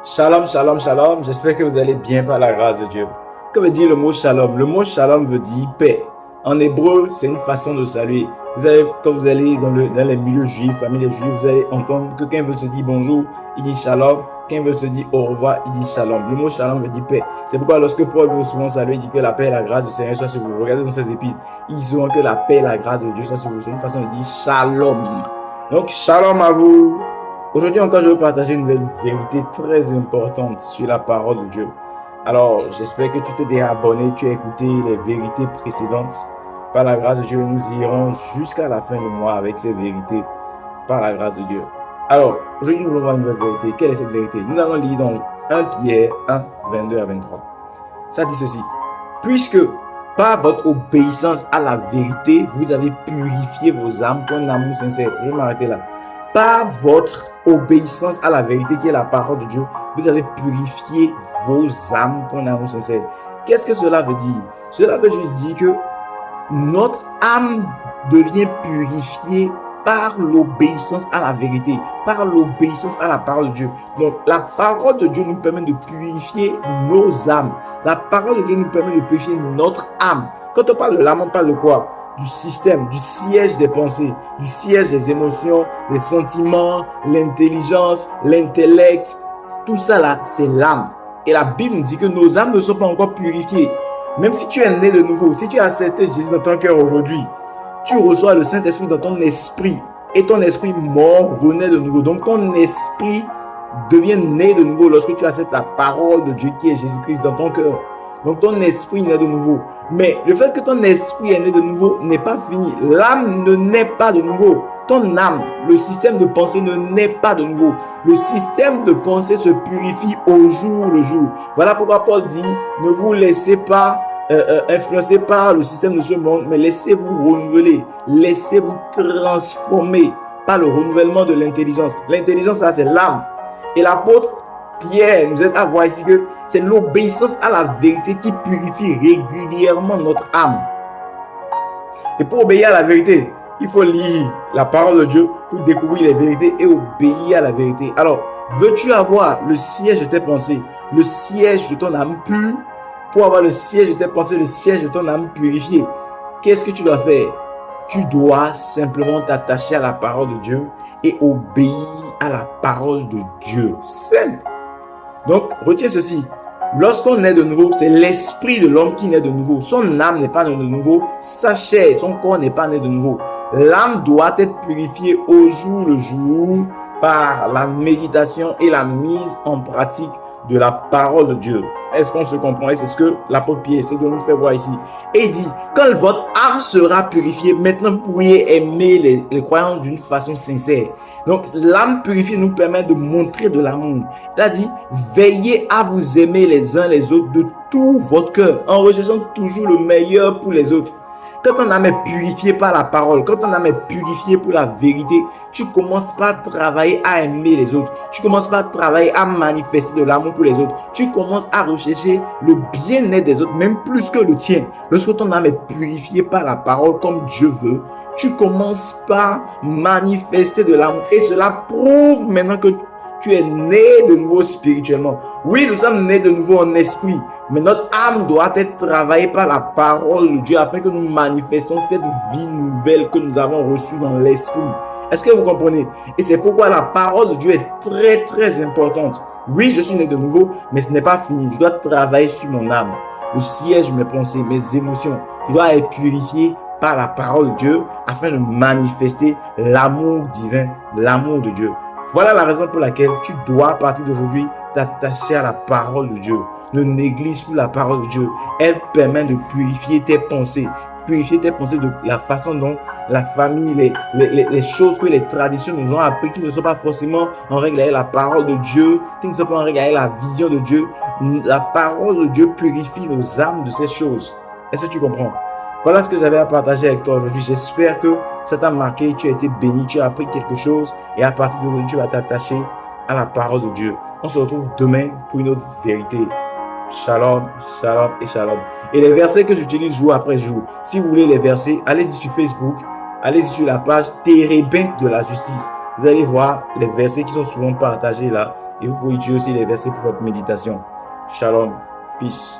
Shalom, shalom, shalom. J'espère que vous allez bien par la grâce de Dieu. Que veut dire le mot shalom? Le mot shalom veut dire paix. En hébreu, c'est une façon de saluer. Quand vous allez dans les milieux juifs, parmi les juifs, vous allez entendre que quand ils veulent se dire bonjour, il dit shalom. Quand ils veulent se dire au revoir, il dit shalom. Le mot shalom veut dire paix. C'est pourquoi lorsque Paul veut souvent saluer, il dit que la paix et la grâce du Seigneur soient sur vous. Regardez dans ses épîtres, il dit souvent que la paix et la grâce de Dieu soient sur vous. C'est une façon de dire shalom. Donc shalom à vous. Aujourd'hui encore, je vais partager une nouvelle vérité très importante sur la parole de Dieu. Alors, j'espère que tu t'es déjà abonné, tu as écouté les vérités précédentes. Par la grâce de Dieu, nous irons jusqu'à la fin du mois avec ces vérités, par la grâce de Dieu. Alors, aujourd'hui, nous allons voir une nouvelle vérité. Quelle est cette vérité? Nous allons lire dans 1 Pierre 1, 22 à 23. Ça dit ceci. Puisque par votre obéissance à la vérité, vous avez purifié vos âmes pour un amour sincère. Je vais m'arrêter là. Par votre obéissance à la vérité qui est la parole de Dieu, vous avez purifié vos âmes pour un amour sincère. Qu'est-ce que cela veut dire? Cela veut juste dire que notre âme devient purifiée par l'obéissance à la vérité, par l'obéissance à la parole de Dieu. Donc, la parole de Dieu nous permet de purifier nos âmes. La parole de Dieu nous permet de purifier notre âme. Quand on parle de l'âme, on parle de quoi? Du système, du siège des pensées, du siège des émotions, des sentiments, l'intelligence, l'intellect. Tout ça là, c'est l'âme. Et la Bible nous dit que nos âmes ne sont pas encore purifiées. Même si tu es né de nouveau, si tu as accepté Jésus dans ton cœur aujourd'hui, tu reçois le Saint-Esprit dans ton esprit. Et ton esprit mort renaît de nouveau. Donc ton esprit devient né de nouveau lorsque tu acceptes la parole de Dieu qui est Jésus-Christ dans ton cœur. Donc ton esprit naît de nouveau. Mais le fait que ton esprit est né de nouveau n'est pas fini. L'âme ne naît pas de nouveau. Ton âme, le système de pensée ne naît pas de nouveau. Le système de pensée se purifie au jour le jour. Voilà pourquoi Paul dit, ne vous laissez pas influencer par le système de ce monde, mais laissez-vous renouveler. Laissez-vous transformer par le renouvellement de l'intelligence. L'intelligence, ça c'est l'âme. Et l'apôtre Pierre nous aide à voir ici que c'est l'obéissance à la vérité qui purifie régulièrement notre âme. Et pour obéir à la vérité, il faut lire la parole de Dieu pour découvrir les vérités et obéir à la vérité. Alors, veux-tu avoir le siège de tes pensées, le siège de ton âme pure? Pour avoir le siège de tes pensées, le siège de ton âme purifiée, qu'est-ce que tu dois faire? Tu dois simplement t'attacher à la parole de Dieu et obéir à la parole de Dieu. Simple. Donc, retiens ceci. Lorsqu'on naît de nouveau, c'est l'esprit de l'homme qui naît de nouveau. Son âme n'est pas née de nouveau. Sa chair, son corps n'est pas né de nouveau. L'âme doit être purifiée au jour le jour par la méditation et la mise en pratique de la parole de Dieu. Est-ce qu'on se comprend? Et c'est ce que l'apôtre Pierre essaie de nous faire voir ici. Et il dit, quand votre âme sera purifiée, maintenant vous pourriez aimer les croyants d'une façon sincère. Donc l'âme purifiée nous permet de montrer de l'amour. Il a dit, veillez à vous aimer les uns les autres de tout votre cœur, en recherchant toujours le meilleur pour les autres. Quand ton âme est purifiée par la parole, quand ton âme est purifiée pour la vérité, tu commences par travailler à aimer les autres. Tu commences par travailler à manifester de l'amour pour les autres. Tu commences à rechercher le bien-être des autres, même plus que le tien. Lorsque ton âme est purifiée par la parole comme Dieu veut, tu commences par manifester de l'amour. Et cela prouve maintenant que tu es né de nouveau spirituellement. Oui, nous sommes nés de nouveau en esprit, mais notre âme doit être travaillée par la parole de Dieu afin que nous manifestons cette vie nouvelle que nous avons reçue dans l'esprit. Est-ce que vous comprenez? Et c'est pourquoi la parole de Dieu est très très importante. Oui, je suis né de nouveau, mais ce n'est pas fini. Je dois travailler sur mon âme, le siège de mes pensées, mes émotions. Je dois être purifié par la parole de Dieu afin de manifester l'amour divin, l'amour de Dieu. Voilà la raison pour laquelle tu dois, à partir d'aujourd'hui, t'attacher à la parole de Dieu. Ne néglige plus la parole de Dieu. Elle permet de purifier tes pensées. Purifier tes pensées de la façon dont la famille, les choses que les traditions nous ont appris, qui ne sont pas forcément en règle avec la parole de Dieu, qui ne sont pas en règle avec la vision de Dieu. La parole de Dieu purifie nos âmes de ces choses. Est-ce que tu comprends? Voilà ce que j'avais à partager avec toi aujourd'hui. J'espère que ça t'a marqué, tu as été béni, tu as appris quelque chose et à partir d'aujourd'hui, tu vas t'attacher à la parole de Dieu. On se retrouve demain pour une autre vérité. Shalom, shalom et shalom. Et les versets que j'utilise jour après jour, si vous voulez les versets, allez-y sur Facebook, allez-y sur la page Térébin de la justice. Vous allez voir les versets qui sont souvent partagés là et vous pouvez utiliser aussi les versets pour votre méditation. Shalom, peace.